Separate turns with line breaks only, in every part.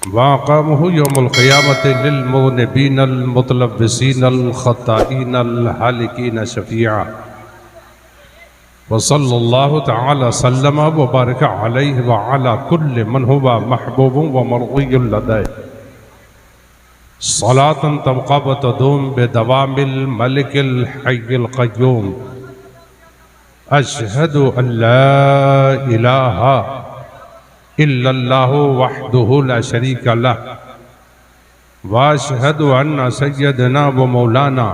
वाक़अहु यौमुल क़ियामति लिलमुज़निबीनल मुतलव्विसीनल ख़त्ताईनल हालिकीन शफ़ीआ व सल्लल्लाहु तआला सल्लम व बारक अलैहि व अला कुल्लि मन हुवा महबूबुन व मरज़ियुन लदैह सलातन तबक़ा व तदूम बिदवामिल मलिकिल हय्यिल क़य्यूम अशहदु अल्ला इलाहा इल्लल्लाहु वहदहु ला शरीका लह व अशहदु अन्ना सय्यदना व मौलाना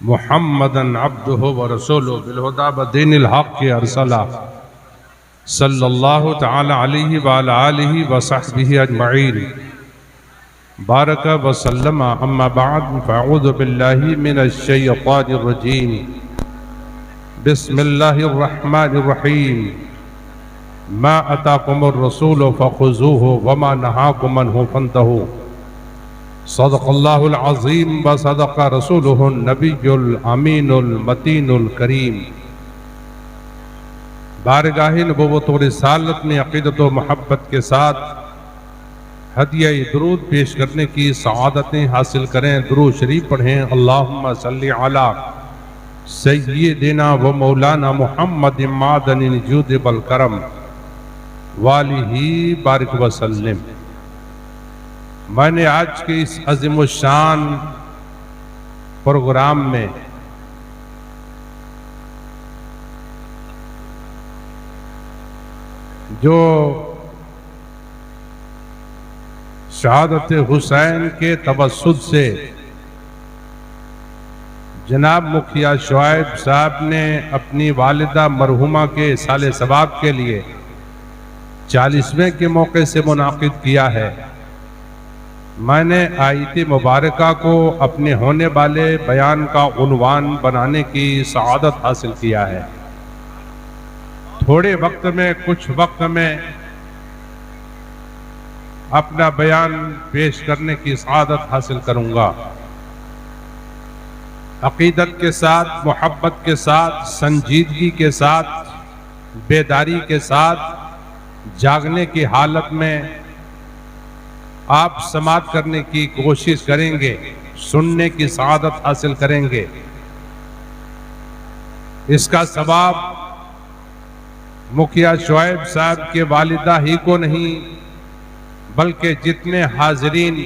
मुहम्मदन अब्दुहु व रसूलुहु बिल हुदा व दीनिल हक़ अरसला सल्लल्लाहु तआला अलैहि व अला आलिहि व सहबिहि अजमईन बारक व सल्लम अम्मा बाद फ़अऊज़ु बिल्लाहि मिनश शैतानिर रजीम बिस्मिल्लाहिर रहमानिर रहीम मा अताकुमुर रसूलु फ़ख़ुज़ूहु व मा नहाकुम अन्हु फ़न्तहू सदक़ल्लाहुल अज़ीम व सदक़ रसूलुहुन नबियुल अमीनुल मतीनुल करीम। बारगाह नबुव्वत व रिसालत में अक़ीदत व मोहब्बत के साथ हदिया दुरूद पेश करने की सआदतें हासिल करें। दुरूद शरीफ पढ़ें। अल्लाहुम्मा सल्लि अला सय्यिदिना व मौलाना मुहम्मद मादनिल जूद वल करम वालिही बारिक वसल्लम। मैंने आज के इस अज़ीमुश्शान प्रोग्राम में जो शहादत हुसैन के तवस्सुद से जनाब मुखिया शुआइब साहब ने अपनी वालिदा मरहुमा के साले सवाब के लिए 40वें के मौके से मुनाकिद किया है। मैंने आयत मुबारका को अपने होने वाले बयान का उन्वान बनाने की सआदत हासिल किया है। थोड़े वक्त में कुछ वक्त में अपना बयान पेश करने की सआदत हासिल करूंगा। अक़ीदत के साथ, मोहब्बत के साथ, संजीदगी के साथ, बेदारी के साथ जागने की हालत में आप समात करने की कोशिश करेंगे, सुनने की सआदत हासिल करेंगे। इसका सवाब मुखिया शुआइब साहब के वालिदा ही को नहीं बल्कि जितने हाज़रीन,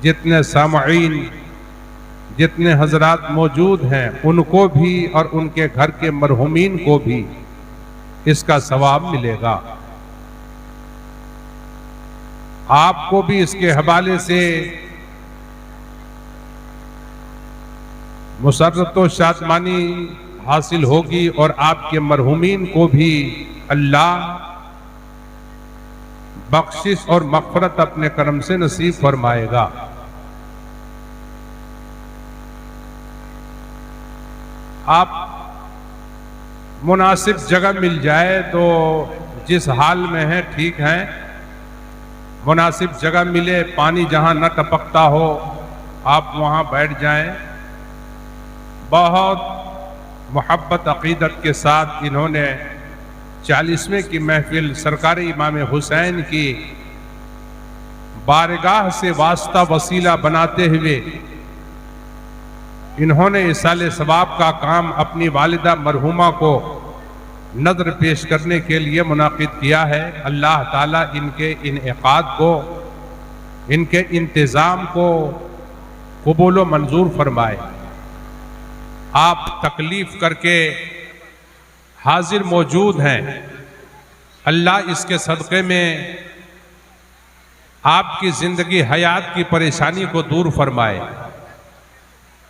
जितने सामईन, जितने हजरात मौजूद हैं उनको भी और उनके घर के मरहुमीन को भी इसका सवाब मिलेगा। आपको भी इसके हवाले से मुसर्रत व शादमानी हासिल होगी और आपके मरहुमीन को भी अल्लाह बख्शिश और मग़फ़िरत अपने करम से नसीब फरमाएगा। आप मुनासिब जगह मिल जाए तो जिस हाल में है ठीक है, मुनासिब जगह मिले, पानी जहां न टपकता हो आप वहां बैठ जाएं। बहुत मोहब्बत अक़ीदत के साथ इन्होंने 40वें की महफिल सरकारी इमाम हुसैन की बारगाह से वास्ता वसीला बनाते हुए इन्होंने इसाले सवाब का काम अपनी वालिदा मरहुमा को नज़र पेश करने के लिए मुनाकिद किया है। अल्लाह ताला इनके इनेकाद को, इनके इंतज़ाम को कबूल व मंजूर फरमाए। आप तकलीफ करके हाजिर मौजूद हैं। अल्लाह इसके सदक़े में आपकी ज़िंदगी हयात की परेशानी को दूर फरमाए।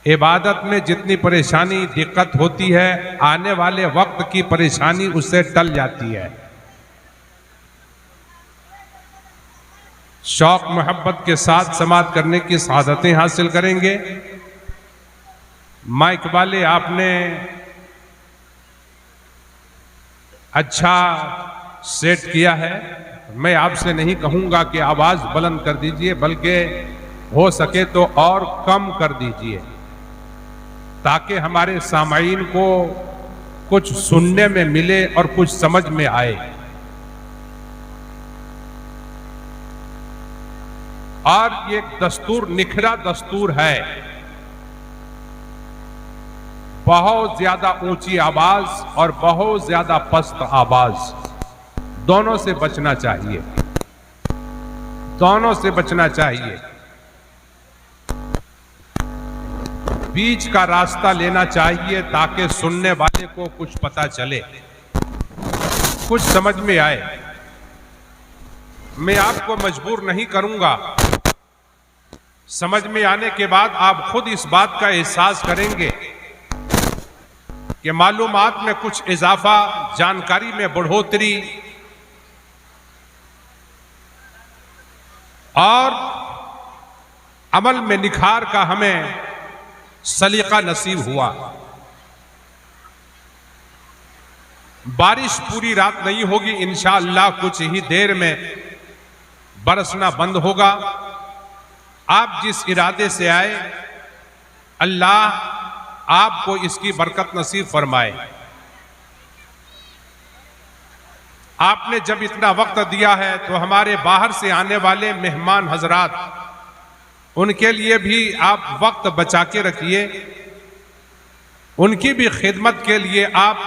इबादत में जितनी परेशानी दिक्कत होती है, आने वाले वक्त की परेशानी उससे टल जाती है। शौक मोहब्बत के साथ समात करने की सआदतें हासिल करेंगे। माइक वाले आपने अच्छा सेट किया है। मैं आपसे नहीं कहूंगा कि आवाज बुलंद कर दीजिए, बल्कि हो सके तो और कम कर दीजिए ताकि हमारे सामाईन को कुछ सुनने में मिले और कुछ समझ में आए। और ये दस्तूर निखरा दस्तूर है। बहुत ज्यादा ऊंची आवाज और बहुत ज्यादा पस्त आवाज, दोनों से बचना चाहिए, दोनों से बचना चाहिए। बीच का रास्ता लेना चाहिए ताकि सुनने वाले को कुछ पता चले, कुछ समझ में आए। मैं आपको मजबूर नहीं करूंगा, समझ में आने के बाद आप खुद इस बात का एहसास करेंगे कि मालूमात में कुछ इजाफा, जानकारी में बढ़ोतरी और अमल में निखार का हमें सलीका नसीब हुआ। बारिश पूरी रात नहीं होगी, इंशाअल्लाह कुछ ही देर में बरसना बंद होगा। आप जिस इरादे से आए, अल्लाह आपको इसकी बरकत नसीब फरमाए। आपने जब इतना वक्त दिया है तो हमारे बाहर से आने वाले मेहमान हजरात, उनके लिए भी आप वक्त बचा के रखिए, उनकी भी खिदमत के लिए आप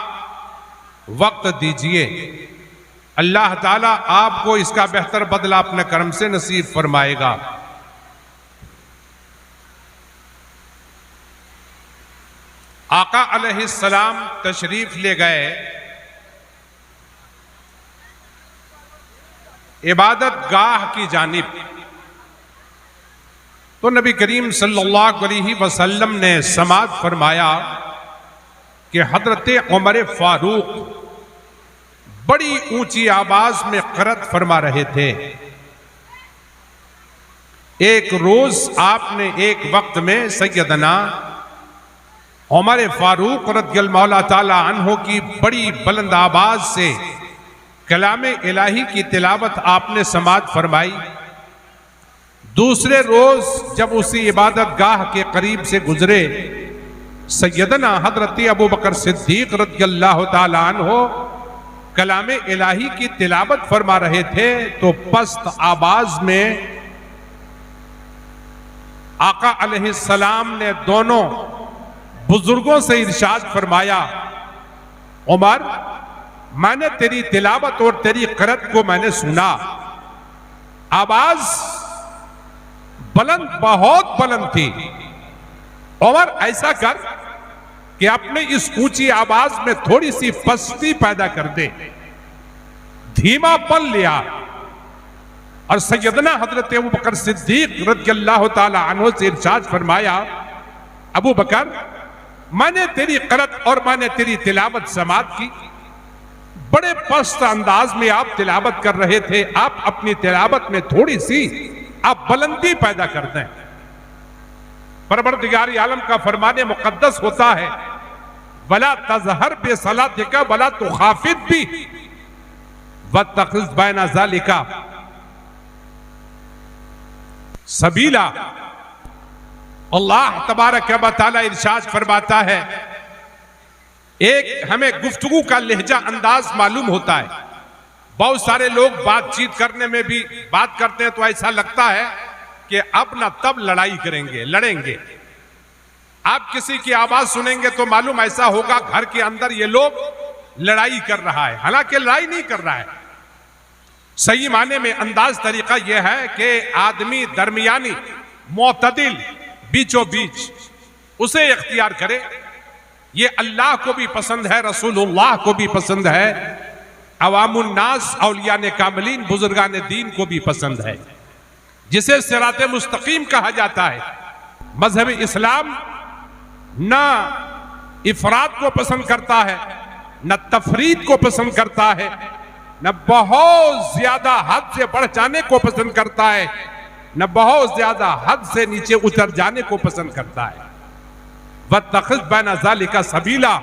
वक्त दीजिए। अल्लाह ताला आपको इसका बेहतर बदला अपने कर्म से नसीब फरमाएगा। आका अलैहिस्सलाम तशरीफ ले गए इबादत गाह की जानिब, तो नबी करीम सल्लल्लाहु अलैहि वसल्लम ने समाअत फरमाया कि हजरत उमर फारूक बड़ी ऊंची आवाज में क़रात फरमा रहे थे। एक रोज आपने एक वक्त में सैयदना उमर फारूक रज़ियल्लाहु ताला अन्हु की बड़ी बुलंद आवाज से कलाम इलाही की तिलावत आपने समाअत फरमाई। दूसरे रोज जब उसी इबादत गाह के करीब से गुजरे, सैयदना हजरत अबू बकर सिद्दीक रज़ियल्लाहु ताला अन्हु कलाम इलाही की तिलावत फरमा रहे थे, तो पस्त आवाज में आका अलैहिस्सलाम ने दोनों बुजुर्गों से इरशाद फरमाया, उमर, मैंने तेरी तिलावत और तेरी क़रात को मैंने सुना, आवाज बुलंद, बहुत बुलंद थी। उमर, ऐसा कर कि अपने इस ऊंची आवाज में थोड़ी सी पस्ती पैदा कर दे, धीमापन लिया। और सैयदना हजरत अबू बकर सिद्दीक रज़ियल्लाहु ताला अन्हु से इरशाद फरमाया, अबू बकर, मैंने तेरी क़रात और मैंने तेरी तिलावत समाअत की। बड़े पस्त अंदाज में आप तिलावत कर रहे थे, आप अपनी तिलावत में थोड़ी सी आप बुलंदी पैदा कर दें। परवरदिगार आलम का फरमाने मुकद्दस होता है, वला तज़हर बिसलातिका वला तुखाफिद भी वत्तखिज़ बैना ज़ालिका सबीला। अल्लाह तबारक व तआला इरशाद फरमाता है, एक हमें गुफ्तगू का लहजा अंदाज मालूम होता है। बहुत सारे लोग बातचीत करने में भी बात करते हैं तो ऐसा लगता है कि अब ना तब लड़ाई करेंगे, लड़ेंगे। आप किसी की आवाज सुनेंगे तो मालूम ऐसा होगा घर के अंदर ये लोग लड़ाई कर रहा है, हालांकि लड़ाई नहीं कर रहा है। सही माने में अंदाज तरीका यह है कि आदमी दरमियानी, मोतदिल, बीचों बीच उसे इख्तियार करे। ये अल्लाह को भी पसंद है, रसूलुल्लाह को भी पसंद है, अवामुन नास औलिया ने कामिलीन बुजुर्गान दीन को भी पसंद है, जिसे सिराते मुस्तकीम कहा जाता है। मजहब इस्लाम ना इफरात को पसंद करता है, न तफरीद को पसंद करता है, न बहुत ज्यादा हद से बढ़ जाने को पसंद करता है, न बहुत ज्यादा हद से नीचे उतर जाने को पसंद करता है। वत्तखिज़ बैना ज़ालिका सबीला।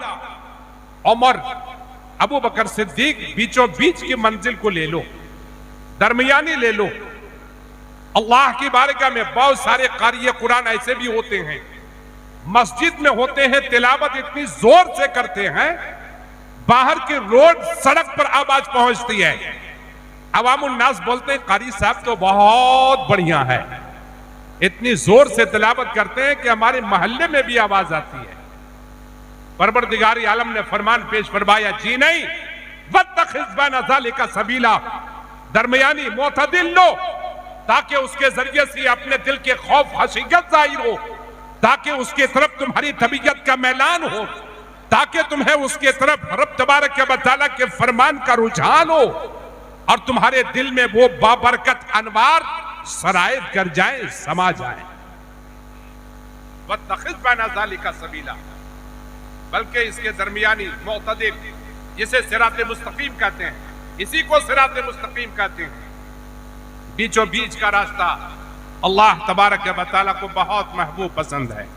उमर, अबू बकर सिद्दीक बीचों बीच की मंजिल को ले लो, दरमियानी ले लो। अल्लाह की बारगाह में बहुत सारे क़ारिए कुरान ऐसे भी होते हैं, मस्जिद में होते हैं, तिलावत इतनी जोर से करते हैं, बाहर की रोड सड़क पर आवाज पहुंचती है। अवामुन नास बोलते हैं, कारी साहब तो बहुत बढ़िया है, इतनी जोर से तिलावत करते हैं कि हमारे मोहल्ले में भी आवाज आती है। परवरदिगार आलम ने फरमान पेश फरमाया, जी नहीं, वत्तखिज़ बैन ज़ालिका सबीला, दरमियानी मोतदिल लो, ताकि उसके जरिए से अपने दिल के खौफ खशीयत जाहिर हो, ताकि उसके तरफ तुम्हारी तबीयत का मैलान हो, ताकि तुम्हें उसके तरफ रब तबारक व तआला के फरमान का रुझान हो और तुम्हारे दिल में वो बाबरकत अनवार सरायत कर जाए, समा जाए। वत्तखिज़ बैन ज़ालिका सबीला, बल्कि इसके दरमियानी मुअतदिल, जिसे सिरात मुस्तकीम कहते हैं, इसी को सिरात मुस्तकीम कहते हैं, बीचों बीच का रास्ता अल्लाह तबारक व तआला को बहुत महबूब पसंद है।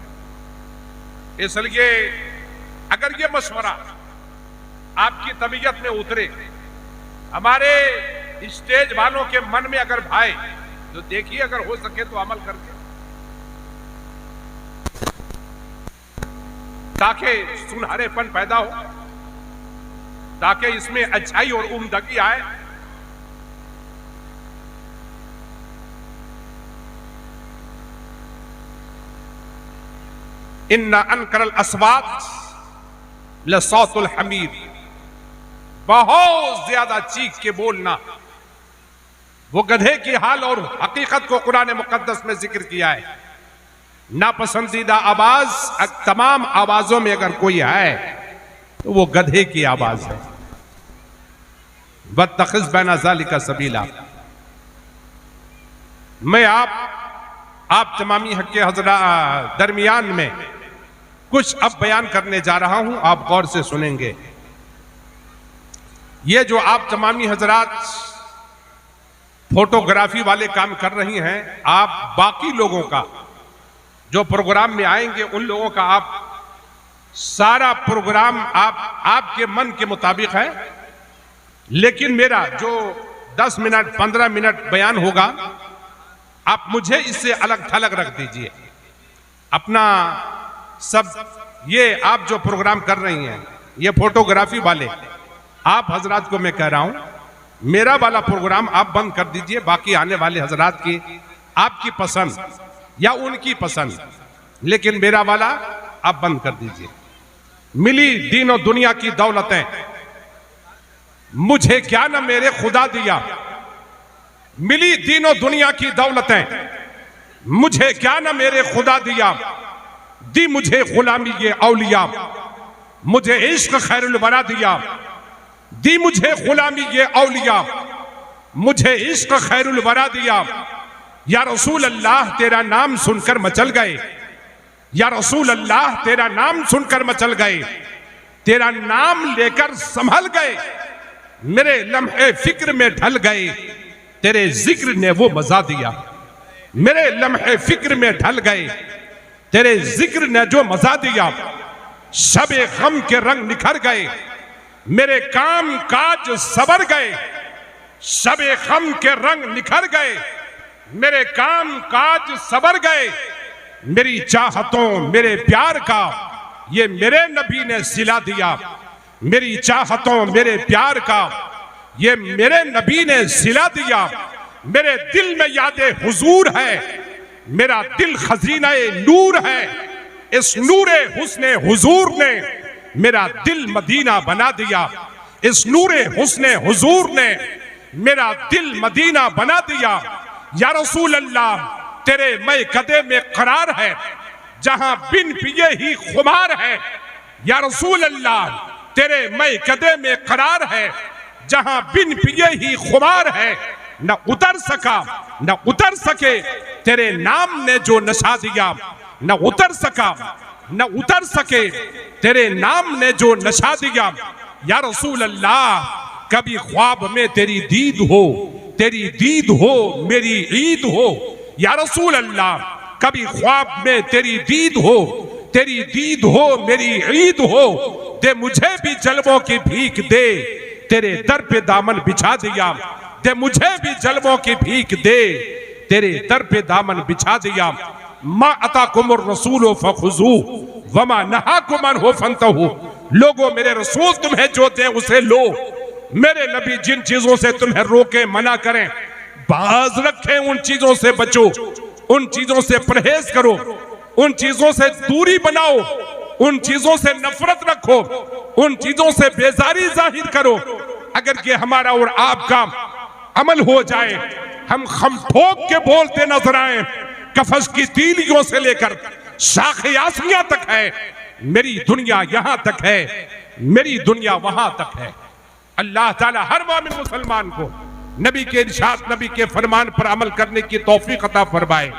इसलिए अगर ये मशवरा आपकी तबीयत में उतरे, हमारे स्टेज वालों के मन में अगर भाए, तो देखिए अगर हो सके तो अमल करके, ताकि सुनहरेपन पैदा हो, ताकि इसमें अच्छाई और उम्दगी आए। इन्ना अनकरल अस्वात लसौतुल हमीर, बहुत ज्यादा चीख के बोलना वो गधे की हाल और हकीकत को कुरान मुकद्दस में जिक्र किया है। नापसंदीदा आवाज तमाम आवाजों में अगर कोई है तो वो गधे की आवाज है। वत्तखिज़ बैन ज़ालिका सबीला। मैं आप तमामी हक के हज़रा दरमियान में कुछ अब बयान करने जा रहा हूं, आप गौर से सुनेंगे। ये जो आप तमामी हजरात फोटोग्राफी वाले काम कर रही हैं, आप बाकी लोगों का जो प्रोग्राम में आएंगे उन लोगों का आप सारा प्रोग्राम आपके मन के मुताबिक है, लेकिन मेरा जो 10 मिनट 15 मिनट बयान होगा, आप मुझे इससे अलग थलग रख दीजिए। अपना सब ये आप जो प्रोग्राम कर रही हैं, ये फोटोग्राफी वाले आप हजरात को मैं कह रहा हूं, मेरा वाला प्रोग्राम आप बंद कर दीजिए। बाकी आने वाले हजरात की आपकी पसंद या उनकी पसंद, लेकिन मेरा वाला आप बंद कर दीजिए। मिली दीन और दुनिया की दौलतें मुझे क्या न मेरे खुदा दिया, मिली दीन और दुनिया की दौलतें मुझे क्या न मेरे खुदा दिया, दी मुझे गुलामी ये औलिया, मुझे इश्क खैरुल वरा दिया, दी मुझे गुलामी ये औलिया, मुझे इश्क खैरुल वरा दिया। या रसूल अल्लाह तेरा नाम सुनकर मचल गए, या रसूल अल्लाह तेरा नाम सुनकर मचल गए, तेरा नाम लेकर संभल गए, मेरे लम्हे फिक्र में ढल गए, तेरे जिक्र ने वो मजा दिया। मेरे लम्हे फिक्र में ढल गए, तेरे जिक्र ने जो मजा दिया, शबे गम के रंग निखर गए, मेरे काम काज सबर गए, शबे गम के रंग निखर गए, मेरे काम काज सबर गए, मेरी चाहतों मेरे प्यार का ये मेरे नबी ने सिला दिया, मेरी चाहतों मेरे प्यार का ये मेरे नबी ने सिला दिया। मेरे दिल में यादे हुजूर है, मेरा दिल खजीना-ए नूर है, इस नूरे हुस्ने हुजूर ने मेरा दिल मदीना बना दिया, इस नूरे हुस्ने हुजूर ने मेरा दिल मदीना बना दिया। या रसूल अल्लाह तेरे मैं कदे में करार है, जहां बिन पिए ही खुमार है। या रसूल अल्लाह तेरे मैं कदे में करार है, जहां बिन पिए ही खुमार है। न उतर सका न उतर सके तेरे नाम ने जो नशा दिया, न उतर सका न उतर सके तेरे नाम ने जो नशा दिया। या रसूल अल्लाह कभी ख्वाब में तेरी दीद हो, तेरी दीद हो मेरी ईद हो। या रसूल अल्लाह कभी ख्वाब में तेरी दीद हो, तेरी दीद हो मेरी ईद हो। दे मुझे भी जलवों की भीख दे, तेरे दर पे दामन बिछा दिया। दे मुझे भी जलवों की भीख दे, तेरे दर पे दामन बिछा दिया। मा अताकुमुर रसूल फखुजू वमा नहाकुम अन्हु फंतहू। लोगों मेरे रसूल तुम्हें जो दे उसे लो, मेरे नबी जिन चीजों से तुम्हें रोके मना करें बाज रखें उन चीजों से बचो। उन चीजों से परहेज करो, उन चीजों से दूरी बनाओ, उन चीजों से नफरत रखो, उन चीजों से बेजारी जाहिर करो। अगर ये हमारा और आपका अमल हो जाए, हम खम ठोक के बोलते नजर आए, कफस की तीलियों से लेकर शाखे आसमिया तक है, मेरी दुनिया यहां तक है, मेरी दुनिया वहां तक है। अल्लाह ताला हर मोमिन मुसलमान को नबी के इरशाद, नबी के फरमान पर अमल करने की तौफीक अता फरमाए।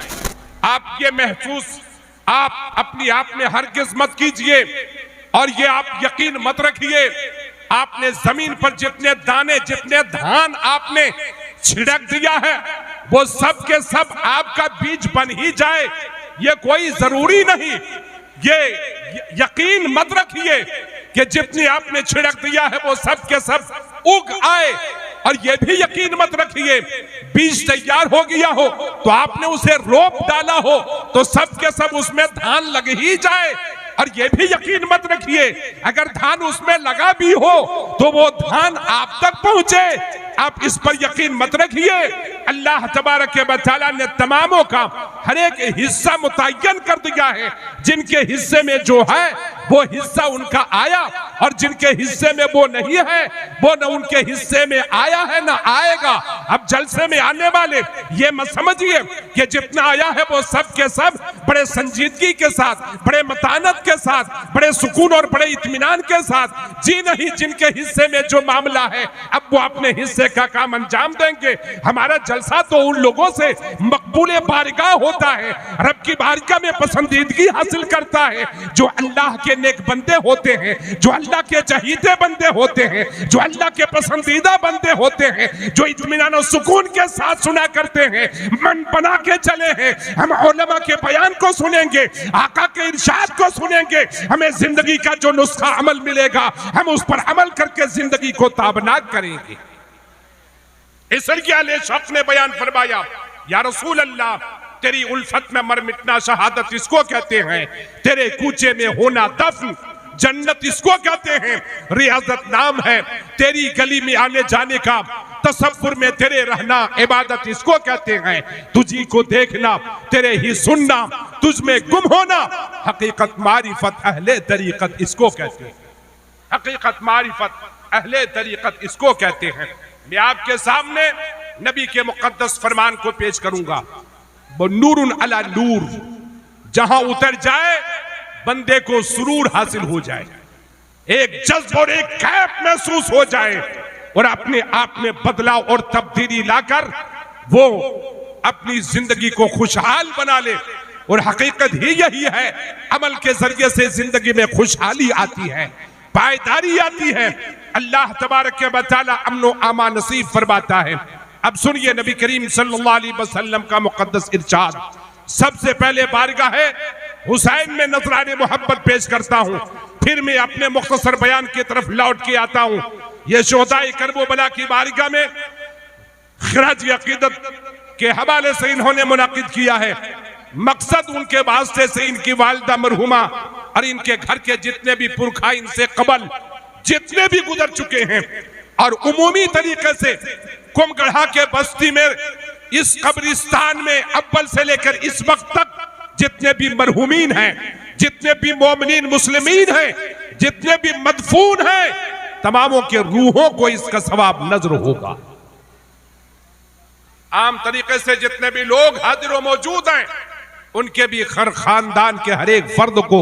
आप ये महसूस आप अपनी आप में हरगिज मत कीजिए और ये आप यकीन मत रखिए, आपने जमीन पर जितने दाने, जितने धान आपने छिड़क दिया है, वो सब के सब आपका बीज बन ही जाए, ये कोई जरूरी नहीं। ये यकीन मत रखिए कि जितनी आपने छिड़क दिया है वो सब के सब उग आए, और ये भी यकीन मत रखिए बीज तैयार हो गया हो तो आपने उसे रोप डाला हो तो सब के सब उसमें धान लग ही जाए। और ये भी यकीन मत रखिए अगर धान उसमें लगा भी हो तो वो धान आप तक पहुंचे, आप इस पर यकीन मत रखिए। अल्लाह तबारक व तआला ने तमामों का हर एक हिस्सा मुतय्यन कर दिया है, जिनके हिस्से में जो है वो हिस्सा उनका आया, और जिनके हिस्से में वो नहीं है वो न उनके हिस्से में आया है न आएगा। अब जलसे में आने वाले ये मत समझिए कि जितना आया है वो सब के सब बड़े संजीदगी के साथ, बड़े मतानत के साथ, बड़े सुकून और बड़े इत्मीनान के साथ, जी नहीं, जिनके हिस्से में जो मामला है अब वो अपने हिस्से का काम अंजाम देंगे। हमारा जलसा तो उन लोगों से मकबूले बारगाह होता है, रब की बारगाह में पसंदीदगी हासिल करता है, जो अल्लाह के नेक बंदे होते हैं, जो अल्लाह के चहीते बंदे होते हैं, जो अल्लाह के पसंदीदा बंदे होते हैं, जो इत्मीनान और सुकून के साथ सुना करते हैं, मन बना के चले हैं। हम उलमा के बयान को सुनेंगे, आका के इरशाद को सुनेंगे, हमें जिंदगी का जो नुस्खा अमल मिलेगा हम उस पर अमल करके जिंदगी को ताबनाक करेंगे। इसलिए अली शख्स ने बयान फरमाया, या रसूल अल्लाह, तेरी उल्फत में मर मिटना शहादत इसको कहते हैं, तेरे कूचे में होना दफन जन्नत इसको कहते हैं, रियाजत नाम है तेरी गली में आने जाने का, तसव्वुर में तेरे रहना इबादत इसको कहते हैं, तुझी को देखना तेरे ही सुनना, तुझ में गुम होना हकीकत मारिफत अहले तरीकत इसको कहते हैं, हकीकत मारिफत अहले तरीकत इसको कहते हैं। मैं आपके सामने नबी के मुकद्दस फरमान को पेश करूंगा, वो नूरुन अला नूर, जहां उतर जाए बंदे को सुरूर हासिल हो जाए, एक जज्ब और एक कैफ महसूस हो जाए, और अपने आप में बदलाव और तब्दीली लाकर वो अपनी जिंदगी को खुशहाल बना ले। और हकीकत ही यही है, अमल के जरिए से जिंदगी में खुशहाली आती है, पायदारी आती है, अल्लाह तबारक व तआला अमन व अमा नसीब फरमाता है। अब सुनिए नबी करीम सल्लल्लाहु अलैहि वसल्लम का मुकद्दस इरशाद। सबसे पहले बारगाह हुसैन में नजराने मोहब्बत पेश करता हूं, फिर मैं अपने मुख्तसर बयान की तरफ लौट के आता हूं। यह शोहदाए करबला की बारगाह में खिराज अकीदत के हवाले से इन्होंने मुनाकिद किया है। मकसद उनके वास्ते से इनकी वालिदा मरहुमा और इनके घर के जितने भी पुरखा इनसे कबल जितने भी गुजर चुके हैं, और उमूमी तरीके से कुमगढ़ा के बस्ती में इस कब्रिस्तान में अव्वल से लेकर इस वक्त तक जितने भी मरहुमीन हैं, जितने भी मोमिनीन मुस्लिमीन हैं, जितने भी मदफून हैं, तमामों के रूहों को इसका सवाब नजर होगा। आम तरीके से जितने भी लोग हाजिर व मौजूद हैं उनके भी हर खानदान के हर एक फर्द को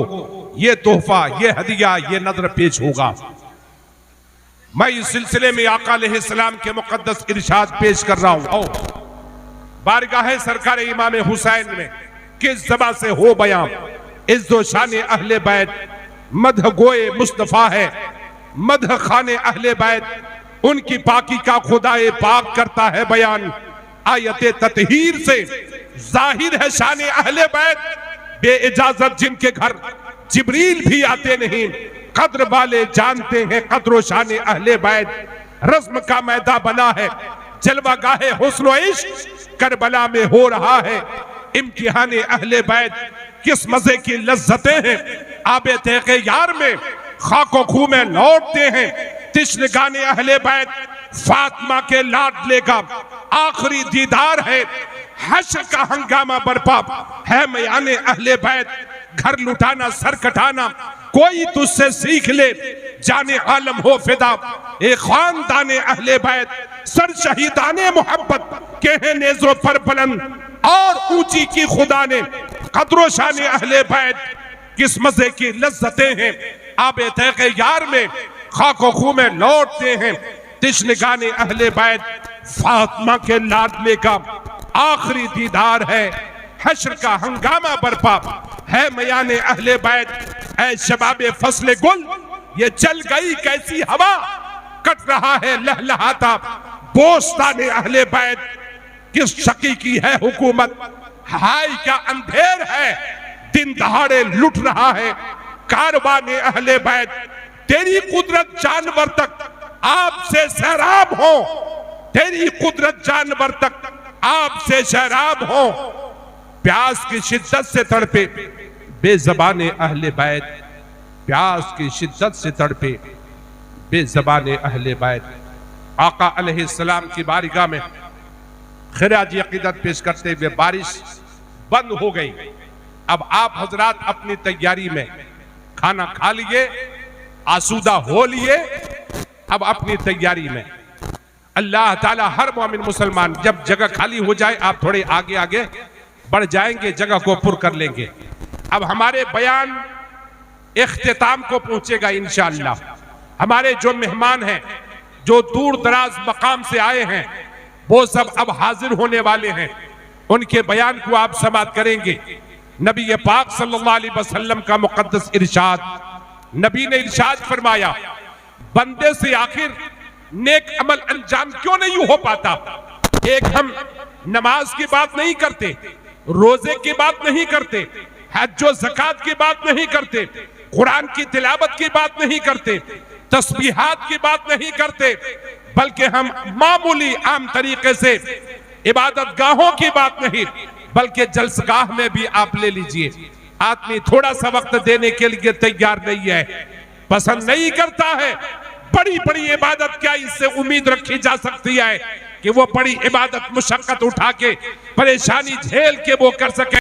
ये तोहफा, ये हदिया, ये नजर पेश होगा। मैं इस सिलसिले में आका अलैहिस्सलाम के मुकद्दस इरशाद पेश कर रहा हूं। बारगाह सरकार इमाम हुसैन में किस ज़बान से हो बयां, इज्जो शान अहले बैत, मदह गोए मुस्तफा है, मदह खाने अहले बैत, उनकी पाकी का खुदाए पाक करता है बयान। आयते ततहीर से जाहिर है शान अहले बैत, बे इजाजत जिनके घर जिब्रील भी आते नहीं, कद्र वाले जानते हैं कद्र शान अहले बैत। रस्म का मैदा बना है, जलवा गाहे हुस्न इश्क करबला में हो रहा है, इम्तिहान अहले बैत किस मजे की लज्जतें हैं, आबे तेके यार में खाको खूह में लौटते हैं। तिश्न गाने अहले बैत फातिमा के लाडले का आखिरी दीदार है, हश्र का हंगामा बरपा है मयाने अहले बैत, घर लुटाना सर कटाना कोई तुझसे सीख ले, जाने आलम हो फिदा एक खानदाने अहले बैत, सर शहीदाने मोहब्बत के हैं नेज़ों पर बुलंद, और ऊंची की खुदा ने कद्रो शाने अहले बैत, किस मजे की लज्जतें हैं आबे तैक़े यार में, खाको खूं में लौटते हैं तिश्नगाने अहले बैत, फातिमा के लाडले का आखिरी दीदार है, हश्र का हंगामा बरपा है मयाने अहले बैत, ऐ शबाबे फसले गुल ये चल गई कैसी हवा, कट रहा है लहलहाता बोस्ताने अहले बैत, किस शकी की है हुकूमत, हाय क्या अंधेर है दिन दहाड़े लुट रहा है कारवाने अहले बैत, तेरी कुदरत जानवर तक आपसे सैराब हो, तेरी कुदरत जानवर तक आपसे शराब हो, प्यास की शिद्दत से तड़पे बेज़बाने अहले बैत, प्यास की शिद्दत से तड़पे बेज़बाने अहले बैत। आका अलैहिस्सलाम की बारगाह में खिराज अक़ीदत पेश करते हुए बारिश बंद हो गई। अब आप हजरात अपनी तैयारी में खाना खा लिए, आसूदा हो लिए, अब अपनी तैयारी में अल्लाह ताला हर मोमिन मुसलमान जब जगह खाली हो जाए आप थोड़े आगे आगे बढ़ जाएंगे, जगह को पुर कर लेंगे। अब हमारे बयान इख्तिताम को पहुंचेगा इंशाअल्लाह। हमारे जो मेहमान हैं, जो दूर दराज मकाम से आए हैं, वो सब अब हाजिर होने वाले हैं, उनके बयान को आप समाअत करेंगे। नबी पाक सल्लल्लाहु अलैहि वसल्लम का मुक़द्दस इरशाद, नबी ने इरशाद फरमाया, बंदे से आखिर नेक अमल अंजाम क्यों नहीं हो पाता। एक हम नमाज की बात नहीं करते, रोजे की बात नहीं करते, हज व ज़कात की बात नहीं करते, कुरान की तिलावत की बात नहीं करते, तस्बीहात की बात नहीं करते, बल्कि हम मामूली आम तरीके से इबादत गाहों की बात नहीं, बल्कि जलसगाह में भी आप ले लीजिए, आदमी थोड़ा सा वक्त देने के लिए तैयार नहीं है, पसंद नहीं करता है। बड़ी बड़ी इबादत क्या इससे उम्मीद रखी जा सकती है कि वो बड़ी इबादत मुशक्कत उठा के परेशानी झेल के वो कर सके।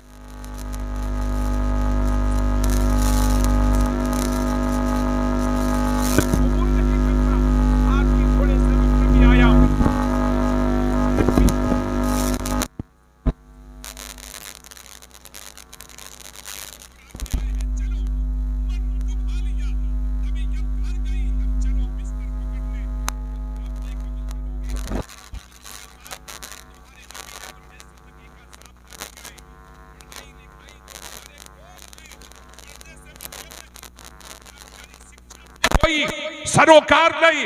सरोकार नहीं,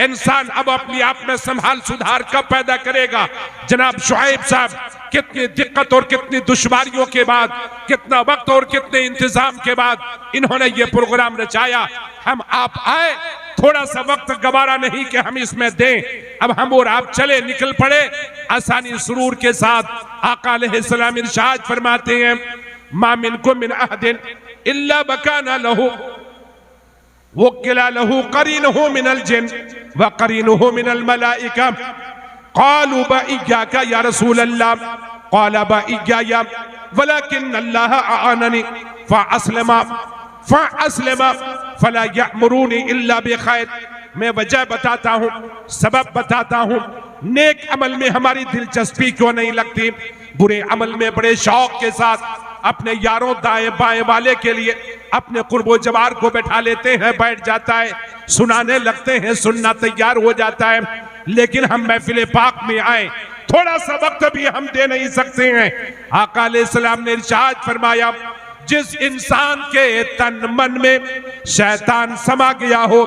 इंसान अब अपने आप में संभाल सुधार कब पैदा करेगा। जनाब शुआइब साहब कितनी दिक्कत और कितनी दुश्वारियों के बाद, कितना वक्त और कितने इंतजाम के बाद इन्होंने ये प्रोग्राम रचाया। हम आप आए, थोड़ा सा वक्त गवारा नहीं कि हम इसमें दें। अब हम और आप चले निकल पड़े आसानी सुरूर के साथ। आका अलैहिस्सलाम इरशाद फरमाते हैं, मा मिनकुम मिन अहदिन इल्ला बकाना लहू वक्किला लहू करीनुहु मिनल जिन व करीनुहु मिनल मलाइका क़ालू बइय्याका या रसूल अल्लाह क़ाला बइय्या वलाकिन अल्लाह अआननी फ़अस्लमा फला यअमुरूनी इल्ला बिखैर। मैं वजह बताता हूँ, सबब बताता हूँ, नेक अमल में हमारी दिलचस्पी क्यों नहीं लगती, बुरे अमल में बड़े शौक के साथ अपने यारों दाएं बाएं वाले के लिए अपने कुर्बो जवार को बैठा लेते हैं, बैठ जाता है, सुनाने लगते हैं, सुनना तैयार हो जाता है। लेकिन हम महफिल पाक में आए, थोड़ा सा वक्त भी हम दे नहीं सकते हैं। आका अलैहिस्सलाम ने इरशाद फरमाया, जिस इंसान के तन मन में शैतान समा गया हो,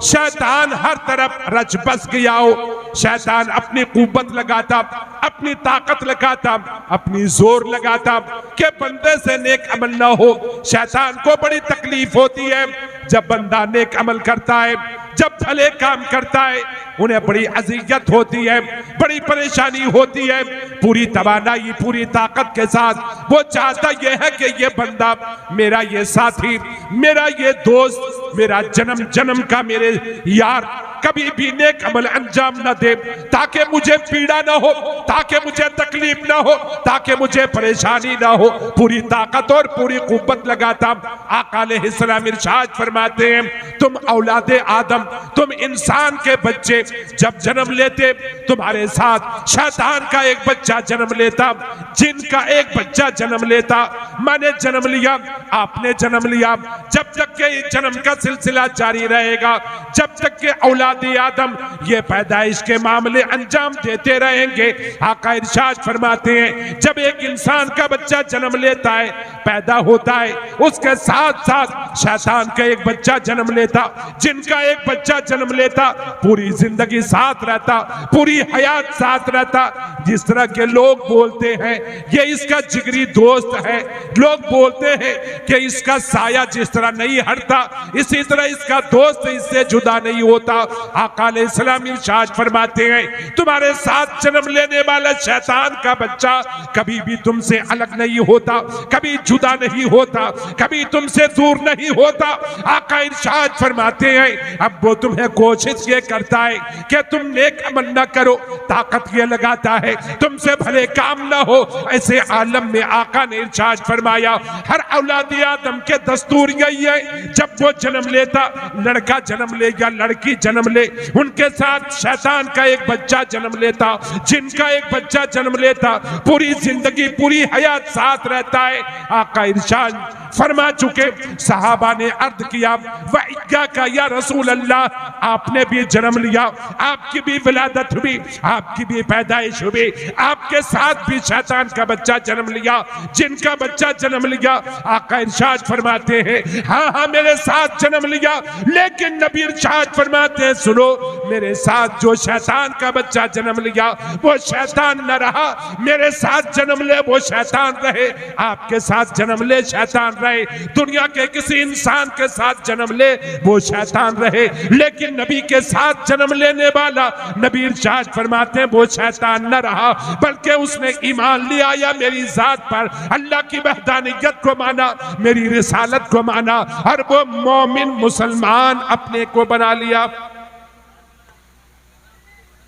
शैतान हर तरफ रच बस गया हो, शैतान अपनी कुव्वत लगाता, अपनी ताकत लगाता, अपनी जोर लगाता कि बंदे से नेक अमल ना हो। शैतान को बड़ी तकलीफ होती है जब बंदा नेक अमल करता है, जब भले काम करता है, उन्हें बड़ी अज़ियत होती है, बड़ी परेशानी होती है। पूरी तवानाई पूरी ताकत के साथ वो चाहता यह है कि ये बंदा, मेरा ये साथी, मेरा ये दोस्त, मेरा जन्म जन्म का मेरे यार
कभी भी नेक अमल अंजाम न दे ताकि मुझे पीड़ा ना हो, ताकि मुझे तकलीफ ना हो, ताकि मुझे परेशानी ना हो। पूरी ताकत और पूरी कुव्वत लगाता। आका अलैहिस्सलाम इरशाद फरमाते हैं, तुम औलादे आदम, तुम इंसान के बच्चे जब जन्म लेते तुम्हारे साथ शैतान का एक बच्चा जन्म लेता, जिनका एक बच्चा जन्म लेता। मैंने जन्म लिया, आपने जन्म लिया, जब तक के जन्म का सिलसिला जारी रहेगा, जब तक के औलादे आदम ये पैदाइश के मामले अंजाम देते रहेंगे। आका इरशाद फरमाते हैं, जब एक इंसान का बच्चा जन्म लेता है, पैदा होता है, उसके साथ साथ शैतान का एक बच्चा जन्म लेता, जिनका एक बच्चा जन्म लेता पूरी जिंदगी साथ रहता, पूरी हयात साथ रहता। जिस तरह के लोग बोलते हैं ये इसका जिगरी दोस्त है, लोग बोलते हैं कि इसका साया जिस तरह नहीं हटता इसी तरह इसका दोस्त इससे जुदा नहीं होता। आका अलैहिस्सलाम इरशाद फरमाते हैं, तुम्हारे साथ जन्म लेने वाला शैतान का बच्चा कभी भी तुमसे अलग नहीं होता, कभी जुदा नहीं होता, कभी तुमसे दूर नहीं होता। आका इरशाद फरमाते हैं, अब वो तुम्हें कोशिश ये करता है कि तुम नेक अमल न करो, ताकत ये लगाता है तुमसे भले काम ना हो। ऐसे आलम में आका ने इरशाद फरमाया, हर औलादी आदम के दस्तूर यही है, जब वो जन्म लेता, लड़का जन्म ले या लड़की जन्म ले, उनके साथ शैतान का एक बच्चा जन्म लेता, जिनका एक बच्चा जन्म लेता पूरी जिंदगी पूरी हयात साथ रहता है। आका इरशाद फरमा चुके। सहाबा ने अर्ज किया, वइया का या रसूल अल्लाह, आपने भी जन्म लिया, आपकी भी विलादत हुई, आपकी भी पैदाइश हुई, आपके साथ भी शैतान का बच्चा जन्म लिया, जिनका बच्चा जन्म लिया। आका इरशाद फरमाते हैं, हाँ हाँ मेरे साथ जन्म लिया, लेकिन नबी इरशाद फरमाते हैं, सुनो, मेरे साथ जो शैतान का बच्चा जन्म लिया वो शैतान न रहा, मेरे साथ जन्म ले वो शैतान रहे, आपके साथ जन्म ले शैतान रहे, दुनिया के किसी इंसान के साथ जन्म ले वो शैतान रहे, लेकिन नबी के साथ जन्म लेने वाला नबी इरशाद फरमाते हैं वो शैतान न रहा, बल्कि उसने ईमान ले आया मेरी जात पर, अल्लाह की वहदानियत को माना, मेरी रिसालत को माना, और वो मोमिन मुसलमान अपने को बना लिया।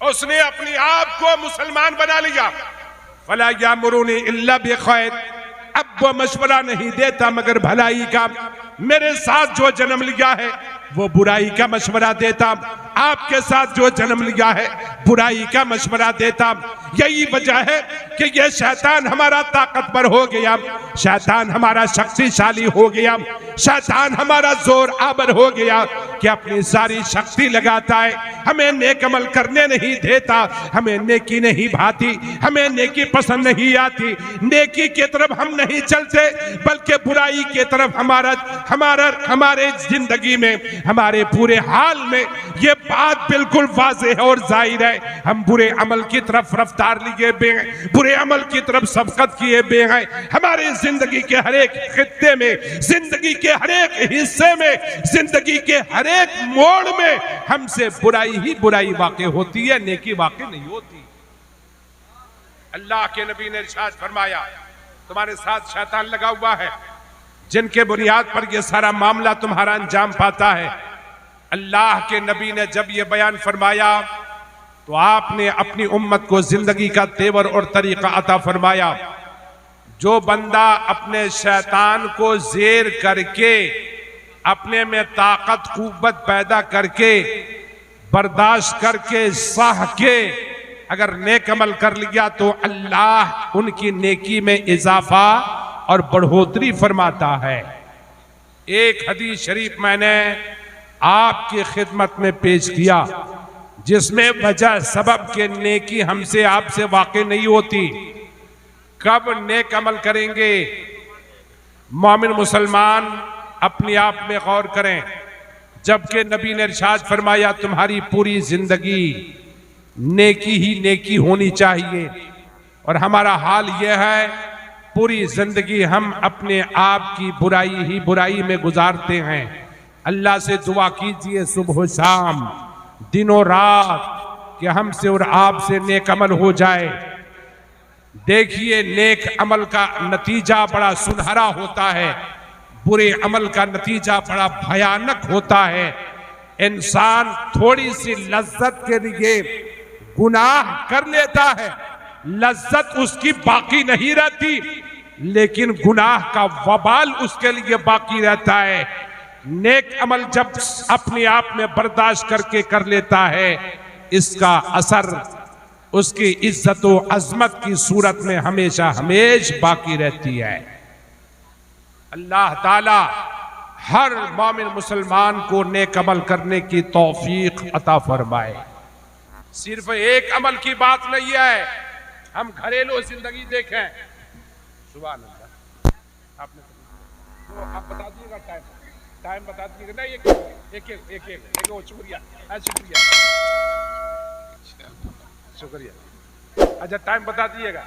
उसने अपने आप को मुसलमान बना लिया। फला यामुरूनी इल्ला बिखैर, अब वो मशवरा नहीं देता मगर भलाई का। मेरे साथ जो जन्म लिया है वो बुराई का मशवरा देता, आपके साथ जो जन्म लिया है बुराई का मशवरा देता। यही वजह है कि यह शैतान हमारा ताकतवर हो गया, शैतान हमारा शक्तिशाली हो गया, शैतान हमारा जोर आवर हो गया कि अपनी सारी शक्ति लगाता है, हमें नेक अमल करने नहीं देता, हमें नेकी नहीं भाती, हमें नेकी पसंद नहीं आती, नेकी की तरफ हम नहीं चलते, बल्कि बुराई की तरफ हमारे जिंदगी में, हमारे पूरे हाल में ये बात बिल्कुल वाज़ेह और जाहिर है। हम बुरे अमल की तरफ रफ्तार लिए बे हैं, बुरे अमल की तरफ सबकत किए बे हैं। हमारे जिंदगी के हर एक खित्ते में, जिंदगी के हर एक हिस्से में, जिंदगी के हर एक मोड़ में हमसे बुराई ही बुराई वाक़ई होती है, नेकी वाक़ई नहीं होती। अल्लाह के नबी ने इरशाद फरमाया, तुम्हारे साथ शैतान लगा हुआ है, जिनके बुनियाद पर यह सारा मामला तुम्हारा अंजाम पाता है। अल्लाह के नबी ने जब यह बयान फरमाया तो आपने अपनी उम्मत को जिंदगी का तेवर और तरीका अता फरमाया। जो बंदा अपने शैतान को जेर करके, अपने में ताकत कुव्वत पैदा करके, बर्दाश्त करके, सह के अगर नेक अमल कर लिया तो अल्लाह उनकी नेकी में इजाफा और बढ़ोतरी फरमाता है। एक हदीस शरीफ मैंने आपकी खिदमत में पेश किया जिसमें वजह सबब के नेकी हमसे आपसे वाक़ई नहीं होती। कब नेक अमल करेंगे? मोमिन मुसलमान अपने आप में गौर करें। जबकि नबी ने इरशाद फरमाया तुम्हारी पूरी जिंदगी नेकी ही नेकी होनी चाहिए, और हमारा हाल यह है पूरी जिंदगी हम अपने आप की बुराई ही बुराई में गुजारते हैं। अल्लाह से दुआ कीजिए सुबह शाम, दिनों रात, कि हमसे और आपसे नेक अमल हो जाए। देखिए, नेक अमल का नतीजा बड़ा सुनहरा होता है, बुरे अमल का नतीजा बड़ा भयानक होता है। इंसान थोड़ी सी लज्जत के लिए गुनाह कर लेता है, लज्जत उसकी बाकी नहीं रहती, लेकिन गुनाह का वबाल उसके लिए बाकी रहता है। नेक अमल जब अपने आप में बर्दाश्त करके कर लेता है, इसका असर उसकी इज्जत व अजमत की सूरत में हमेशा हमेश बाकी रहती है। अल्लाह ताला हर मोमिन मुसलमान को नेक अमल करने की तौफीक अता फरमाए। सिर्फ एक अमल की बात नहीं है, हम घरेलू जिंदगी देखें। सुभान अल्लाह। आपने तो आप बता दीजिएगा टाइम बता दीजिएगा। नहीं एक शुक्रिया शुक्रिया। अच्छा टाइम बता दीजिएगा।